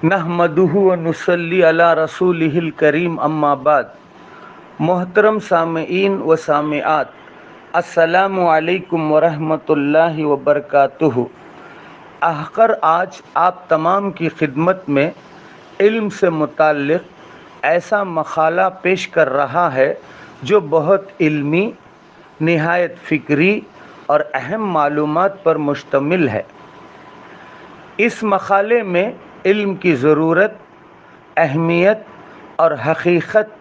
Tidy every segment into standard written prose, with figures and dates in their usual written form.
نحمدہ و نصلی علی رسولہ الکریم اما بعد۔ محترم سامعین و سامعات، السلام علیکم ورحمۃ اللہ وبرکاتہ۔ احقر آج آپ تمام کی خدمت میں علم سے متعلق ایسا مقالہ پیش کر رہا ہے جو بہت علمی، نہایت فکری اور اہم معلومات پر مشتمل ہے۔ اس مقالے میں علم کی ضرورت، اہمیت اور حقیقت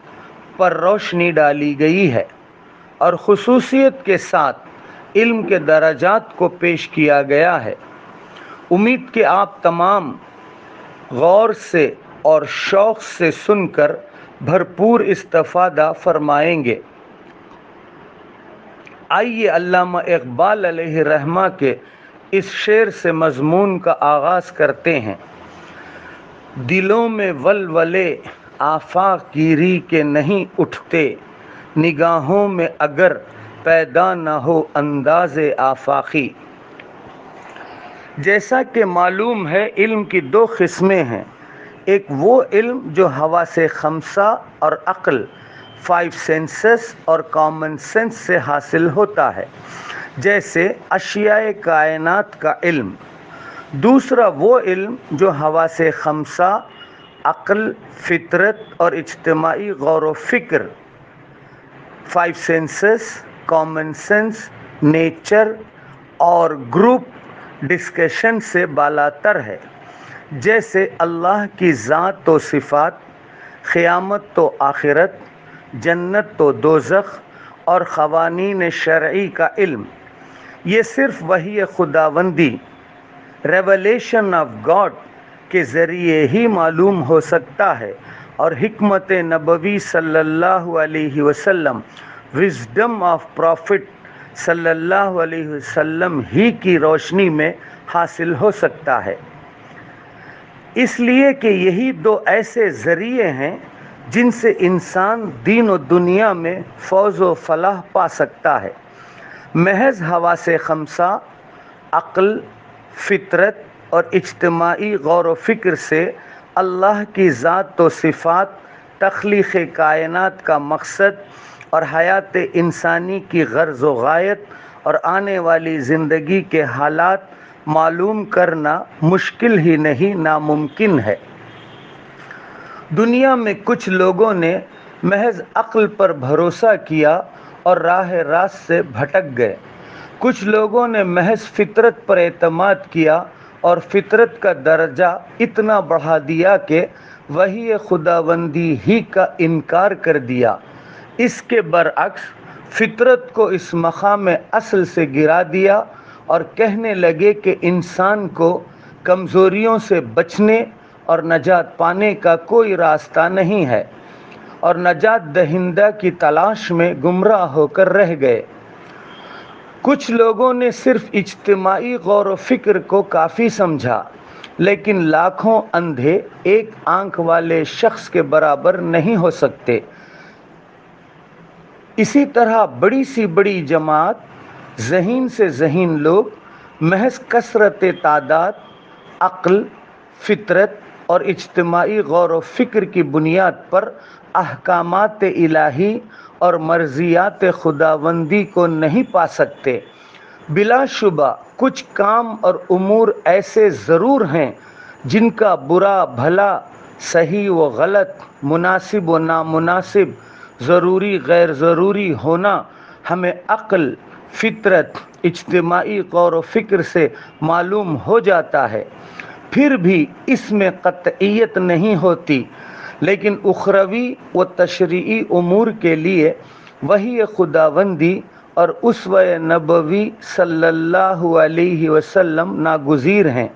پر روشنی ڈالی گئی ہے اور خصوصیت کے ساتھ علم کے درجات کو پیش کیا گیا ہے۔ امید کہ آپ تمام غور سے اور شوق سے سن کر بھرپور استفادہ فرمائیں گے۔ آئیے علامہ اقبال علیہ رحمہ کے اس شعر سے مضمون کا آغاز کرتے ہیں۔ دلوں میں ولولے آفاق گیری کے نہیں اٹھتے، نگاہوں میں اگر پیدا نہ ہو انداز آفاقی۔ جیسا کہ معلوم ہے، علم کی دو قسمیں ہیں۔ ایک وہ علم جو حواس خمسہ اور عقل، 5 سینسز اور کامن سینس سے حاصل ہوتا ہے، جیسے اشیاء کائنات کا علم۔ دوسرا وہ علم جو حواس خمسہ، عقل، فطرت اور اجتماعی غور و فکر، 5 سینسز، کامن سینس، نیچر اور گروپ ڈسکشن سے بالاتر ہے، جیسے اللہ کی ذات و صفات، قیامت و آخرت، جنت و دوزخ اور قوانین شرعی کا علم۔ یہ صرف وحی خداوندی، ریویلیشن آف گاڈ کے ذریعے ہی معلوم ہو سکتا ہے اور حکمت نبوی صلی اللہ علیہ وسلم، وزڈم آف پروفٹ صلی اللہ علیہ وسلم ہی کی روشنی میں حاصل ہو سکتا ہے۔ اس لیے کہ یہی دو ایسے ذریعے ہیں جن سے انسان دین و دنیا میں فوز و فلاح پا سکتا ہے۔ محض حواس خمسہ، عقل، فطرت اور اجتماعی غور و فکر سے اللہ کی ذات و صفات، تخلیق کائنات کا مقصد اور حیات انسانی کی غرض و غایت اور آنے والی زندگی کے حالات معلوم کرنا مشکل ہی نہیں، ناممکن ہے۔ دنیا میں کچھ لوگوں نے محض عقل پر بھروسہ کیا اور راہ راست سے بھٹک گئے۔ کچھ لوگوں نے محض فطرت پر اعتماد کیا اور فطرت کا درجہ اتنا بڑھا دیا کہ وحی خداوندی ہی کا انکار کر دیا۔ اس کے برعکس فطرت کو اس مقام اصل سے گرا دیا اور کہنے لگے کہ انسان کو کمزوریوں سے بچنے اور نجات پانے کا کوئی راستہ نہیں ہے، اور نجات دہندہ کی تلاش میں گمراہ ہو کر رہ گئے۔ کچھ لوگوں نے صرف اجتماعی غور و فکر کو کافی سمجھا، لیکن لاکھوں اندھے ایک آنکھ والے شخص کے برابر نہیں ہو سکتے۔ اسی طرح بڑی سی بڑی جماعت، ذہین سے ذہین لوگ، محض کثرت تعداد، عقل، فطرت اور اجتماعی غور و فکر کی بنیاد پر احکامات الہی اور مرضیات خداوندی کو نہیں پا سکتے۔ بلا شبہ کچھ کام اور امور ایسے ضرور ہیں جن کا برا بھلا، صحیح و غلط، مناسب و نامناسب، ضروری غیر ضروری ہونا ہمیں عقل، فطرت، اجتماعی غور و فکر سے معلوم ہو جاتا ہے، پھر بھی اس میں قطعیت نہیں ہوتی۔ لیکن اخروی و تشریعی امور کے لیے وحی خداوندی اور اسوہ نبوی صلی اللہ علیہ وسلم ناگزیر ہیں۔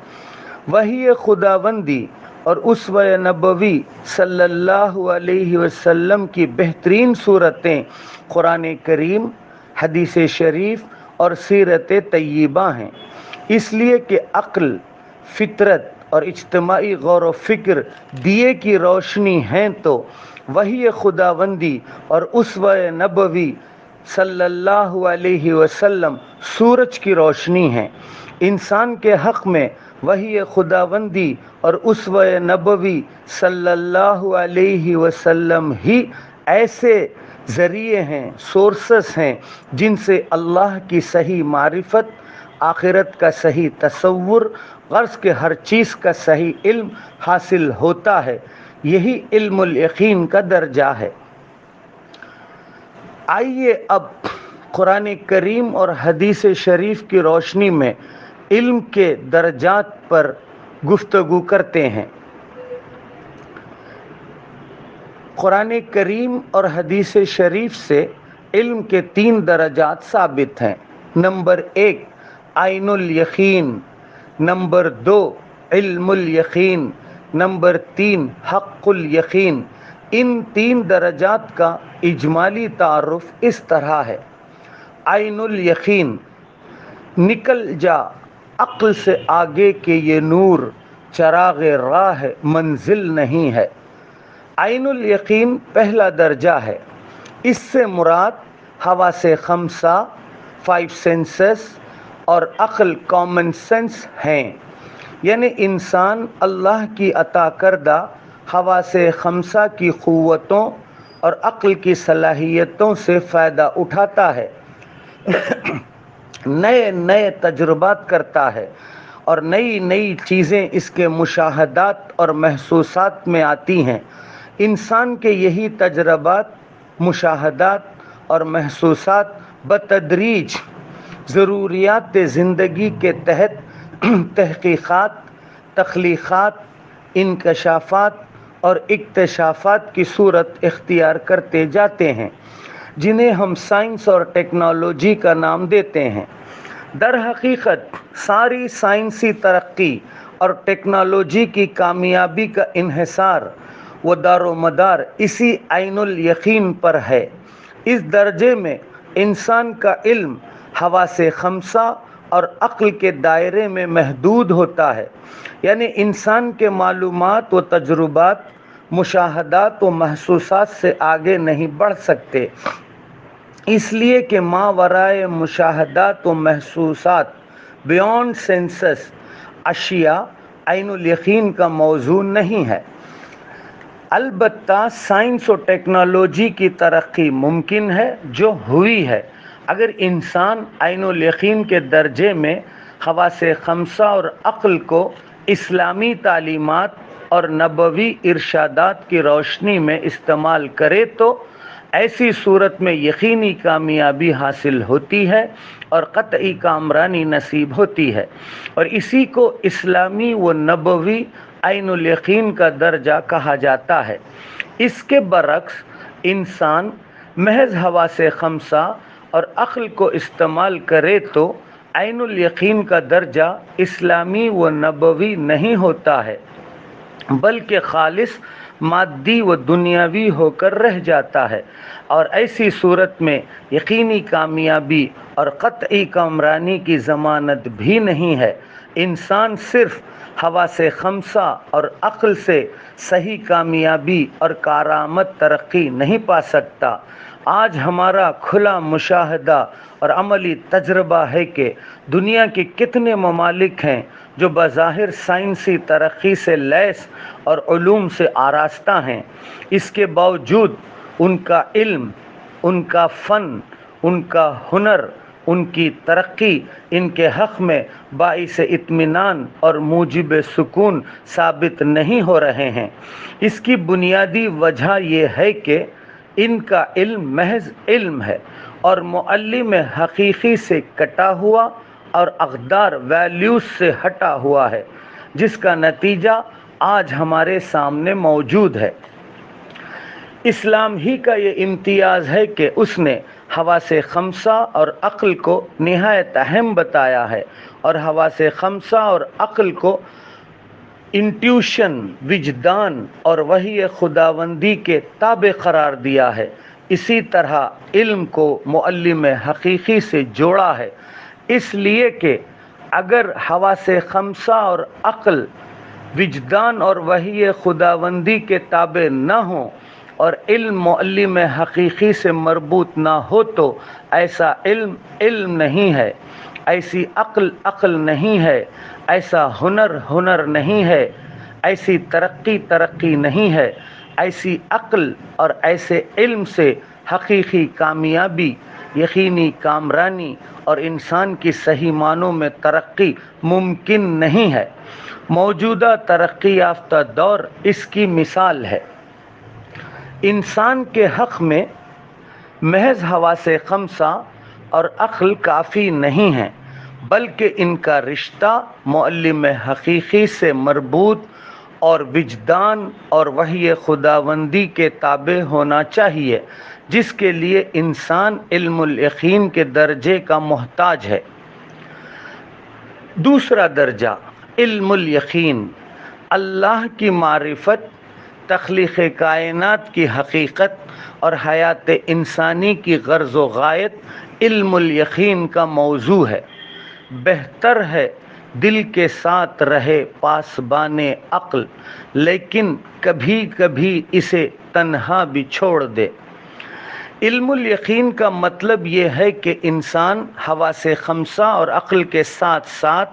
وحی خداوندی اور اسوہ نبوی صلی اللہ علیہ وسلم کی بہترین صورتیں قرآن کریم، حدیث شریف اور سیرت طیبہ ہیں۔ اس لیے کہ عقل، فطرت اور اجتماعی غور و فکر دیے کی روشنی ہیں تو وحی خداوندی اور اسوہ نبوی صلی اللہ علیہ وسلم سورج کی روشنی ہیں۔ انسان کے حق میں وحی خداوندی اور اسوہ نبوی صلی اللہ علیہ وسلم ہی ایسے ذریعے ہیں، سورسز ہیں جن سے اللہ کی صحیح معرفت، آخرت کا صحیح تصور، غرض کے ہر چیز کا صحیح علم حاصل ہوتا ہے۔ یہی علم الیقین کا درجہ ہے۔ آئیے اب قرآن کریم اور حدیث شریف کی روشنی میں علم کے درجات پر گفتگو کرتے ہیں۔ قرآن کریم اور حدیث شریف سے علم کے 3 درجات ثابت ہیں۔ نمبر 1 عین الیقین، نمبر 2 علم الیقین، نمبر 3 حق الیقین۔ ان 3 درجات کا اجمالی تعارف اس طرح ہے۔ عین الیقین، نکل جا عقل سے آگے کے یہ نور، چراغ راہ منزل نہیں ہے۔ عین الیقین پہلا درجہ ہے۔ اس سے مراد حواس خمسہ 5 سینسز اور عقل کامن سینس ہیں، یعنی انسان اللہ کی عطا کردہ حواس خمسہ کی قوتوں اور عقل کی صلاحیتوں سے فائدہ اٹھاتا ہے، نئے نئے تجربات کرتا ہے اور نئی نئی چیزیں اس کے مشاہدات اور محسوسات میں آتی ہیں۔ انسان کے یہی تجربات، مشاہدات اور محسوسات بتدریج ضروریات زندگی کے تحت تحقیقات، تخلیقات، انکشافات اور اکتشافات کی صورت اختیار کرتے جاتے ہیں، جنہیں ہم سائنس اور ٹیکنالوجی کا نام دیتے ہیں۔ در حقیقت ساری سائنسی ترقی اور ٹیکنالوجی کی کامیابی کا انحصار و دار و مدار اسی عین الیقین پر ہے۔ اس درجے میں انسان کا علم حواس خمسہ اور عقل کے دائرے میں محدود ہوتا ہے، یعنی انسان کے معلومات و تجربات، مشاہدات و محسوسات سے آگے نہیں بڑھ سکتے، اس لیے کہ ما ورائے مشاہدات و محسوسات، بیونڈ سینسز اشیاء عین الیقین کا موضوع نہیں ہے۔ البتہ سائنس و ٹیکنالوجی کی ترقی ممکن ہے جو ہوئی ہے، اگر انسان عین الیقین کے درجے میں حواس خمسہ اور عقل کو اسلامی تعلیمات اور نبوی ارشادات کی روشنی میں استعمال کرے تو ایسی صورت میں یقینی کامیابی حاصل ہوتی ہے اور قطعی کامرانی نصیب ہوتی ہے، اور اسی کو اسلامی و نبوی عین الیقین کا درجہ کہا جاتا ہے۔ اس کے برعکس انسان محض حواس خمسہ اور عقل کو استعمال کرے تو عین الیقین کا درجہ اسلامی و نبوی نہیں ہوتا ہے، بلکہ خالص مادی و دنیاوی ہو کر رہ جاتا ہے، اور ایسی صورت میں یقینی کامیابی اور قطعی کامرانی کی ضمانت بھی نہیں ہے۔ انسان صرف حواس خمسہ اور عقل سے صحیح کامیابی اور کارآمد ترقی نہیں پا سکتا۔ آج ہمارا کھلا مشاہدہ اور عملی تجربہ ہے کہ دنیا کے کتنے ممالک ہیں جو بظاہر سائنسی ترقی سے لیس اور علوم سے آراستہ ہیں، اس کے باوجود ان کا علم، ان کا فن، ان کا ہنر، ان کی ترقی ان کے حق میں باعث اطمینان اور موجب سکون ثابت نہیں ہو رہے ہیں۔ اس کی بنیادی وجہ یہ ہے کہ ان کا علم محض علم ہے اور معلم حقیقی سے کٹا ہوا اور اقدار ویلیوز سے ہٹا ہوا ہے، جس کا نتیجہ آج ہمارے سامنے موجود ہے۔ اسلام ہی کا یہ امتیاز ہے کہ اس نے حواس خمسہ اور عقل کو نہایت اہم بتایا ہے، اور حواس خمسہ اور عقل کو انٹیوشن، وجدان اور وحی خداوندی کے تابع قرار دیا ہے۔ اسی طرح علم کو معلم حقیقی سے جوڑا ہے، اس لیے کہ اگر حواس خمسہ اور عقل، وجدان اور وحی خداوندی کے تابع نہ ہوں اور علم معلم حقیقی سے مربوط نہ ہو تو ایسا علم علم نہیں ہے۔ ایسی عقل عقل نہیں ہے، ایسا ہنر ہنر نہیں ہے، ایسی ترقی ترقی نہیں ہے۔ ایسی عقل اور ایسے علم سے حقیقی کامیابی، یقینی کامرانی اور انسان کی صحیح معنوں میں ترقی ممکن نہیں ہے۔ موجودہ ترقی یافتہ دور اس کی مثال ہے۔ انسان کے حق میں محض حواس خمسہ اور عقل کافی نہیں ہیں، بلکہ ان کا رشتہ معلم حقیقی سے مربوط اور وجدان اور وحی خداوندی کے تابع ہونا چاہیے، جس کے لیے انسان علم الیقین کے درجے کا محتاج ہے۔ دوسرا درجہ علم الیقین، اللہ کی معرفت، تخلیق کائنات کی حقیقت اور حیات انسانی کی غرض و غایت علم الیقین کا موضوع ہے۔ بہتر ہے دل کے ساتھ رہے پاسبان عقل، لیکن کبھی کبھی اسے تنہا بھی چھوڑ دے۔ علم الیقین کا مطلب یہ ہے کہ انسان حواس خمسہ اور عقل کے ساتھ ساتھ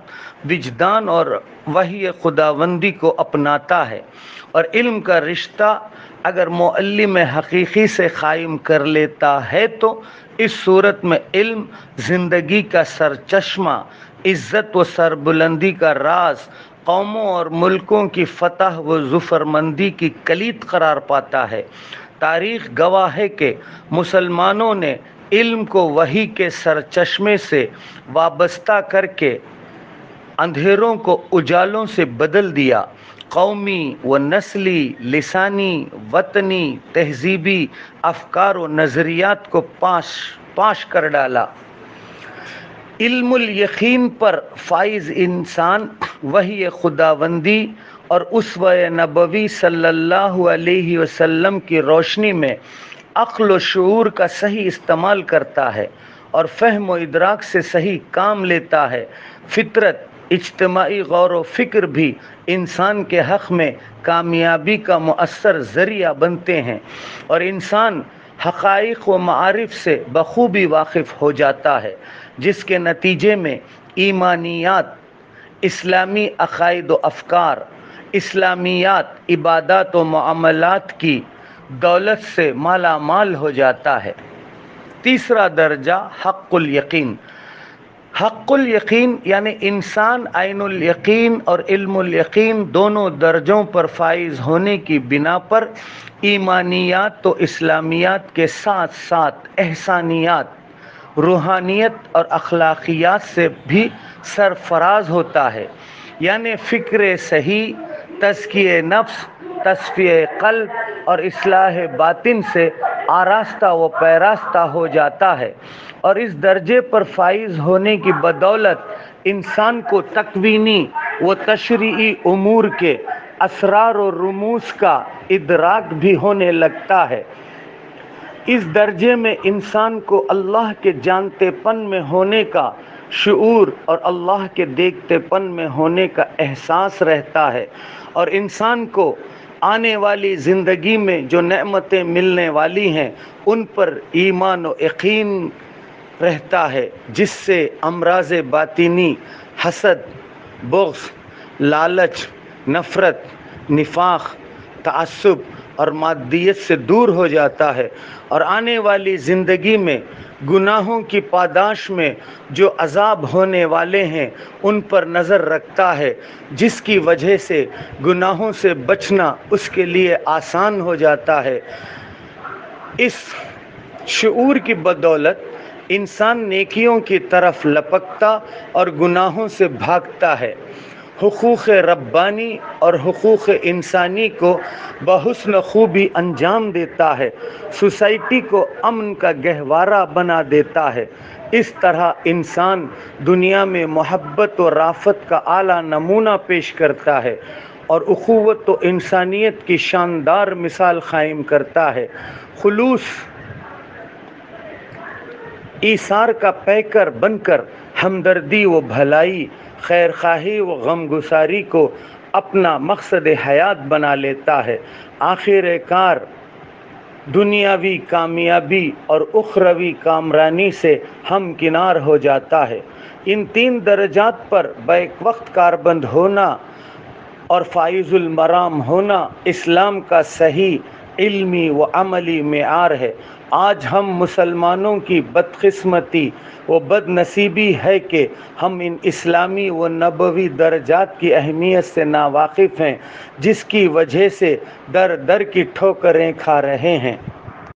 وجدان اور وحی خداوندی کو اپناتا ہے، اور علم کا رشتہ اگر معلم حقیقی سے قائم کر لیتا ہے تو اس صورت میں علم زندگی کا سرچشمہ، عزت و سربلندی کا راز، قوموں اور ملکوں کی فتح و ظفرمندی کی کلید قرار پاتا ہے۔ تاریخ گواہ ہے کہ مسلمانوں نے علم کو وحی کے سرچشمے سے وابستہ کر کے اندھیروں کو اجالوں سے بدل دیا، قومی و نسلی، لسانی، وطنی، تہذیبی افکار و نظریات کو پاش کر ڈالا۔ علم الیقین پر فائز انسان وحی خداوندی اور اسوہ نبوی صلی اللہ علیہ وسلم کی روشنی میں عقل و شعور کا صحیح استعمال کرتا ہے اور فہم و ادراک سے صحیح کام لیتا ہے۔ فطرت، اجتماعی غور و فکر بھی انسان کے حق میں کامیابی کا مؤثر ذریعہ بنتے ہیں، اور انسان حقائق و معارف سے بخوبی واقف ہو جاتا ہے، جس کے نتیجے میں ایمانیات، اسلامی عقائد و افکار، اسلامیات، عبادات و معاملات کی دولت سے مالا مال ہو جاتا ہے۔ تیسرا درجہ حق الیقین۔ حق الیقین یعنی انسان عین الیقین اور علم الیقین دونوں درجوں پر فائز ہونے کی بنا پر ایمانیات و اسلامیات کے ساتھ ساتھ احسانیات، روحانیت اور اخلاقیات سے بھی سرفراز ہوتا ہے، یعنی فکر صحیح، تزکیہ نفس، تصفیہ قلب اور اصلاح باطن سے آراستہ و پیراستہ ہو جاتا ہے، اور اس درجے پر فائز ہونے کی بدولت انسان کو تکوینی و تشریعی امور کے اسرار و رموز کا ادراک بھی ہونے لگتا ہے۔ اس درجے میں انسان کو اللہ کے جانتے پن میں ہونے کا شعور اور اللہ کے دیکھتے پن میں ہونے کا احساس رہتا ہے، اور انسان کو آنے والی زندگی میں جو نعمتیں ملنے والی ہیں ان پر ایمان و یقین رہتا ہے، جس سے امراض باطنی، حسد، بغض، لالچ، نفرت، نفاق، تعصب اور مادیت سے دور ہو جاتا ہے، اور آنے والی زندگی میں گناہوں کی پاداش میں جو عذاب ہونے والے ہیں ان پر نظر رکھتا ہے، جس کی وجہ سے گناہوں سے بچنا اس کے لیے آسان ہو جاتا ہے۔ اس شعور کی بدولت انسان نیکیوں کی طرف لپکتا اور گناہوں سے بھاگتا ہے، حقوق ربانی اور حقوق انسانی کو بحسن خوبی انجام دیتا ہے، سوسائٹی کو امن کا گہوارہ بنا دیتا ہے۔ اس طرح انسان دنیا میں محبت و رافت کا اعلیٰ نمونہ پیش کرتا ہے اور اخوت و انسانیت کی شاندار مثال قائم کرتا ہے۔ خلوص ایثار کا پیکر بن کر ہمدردی و بھلائی، خیرخواہی و غمگساری کو اپنا مقصد حیات بنا لیتا ہے۔ آخر کار دنیاوی کامیابی اور اخروی کامرانی سے ہمکنار ہو جاتا ہے۔ ان 3 درجات پر بیک وقت کاربند ہونا اور فائز المرام ہونا اسلام کا صحیح علمی و عملی معیار ہے۔ آج ہم مسلمانوں کی بدقسمتی و بد نصیبی ہے کہ ہم ان اسلامی و نبوی درجات کی اہمیت سے ناواقف ہیں، جس کی وجہ سے در در کی ٹھوکریں کھا رہے ہیں۔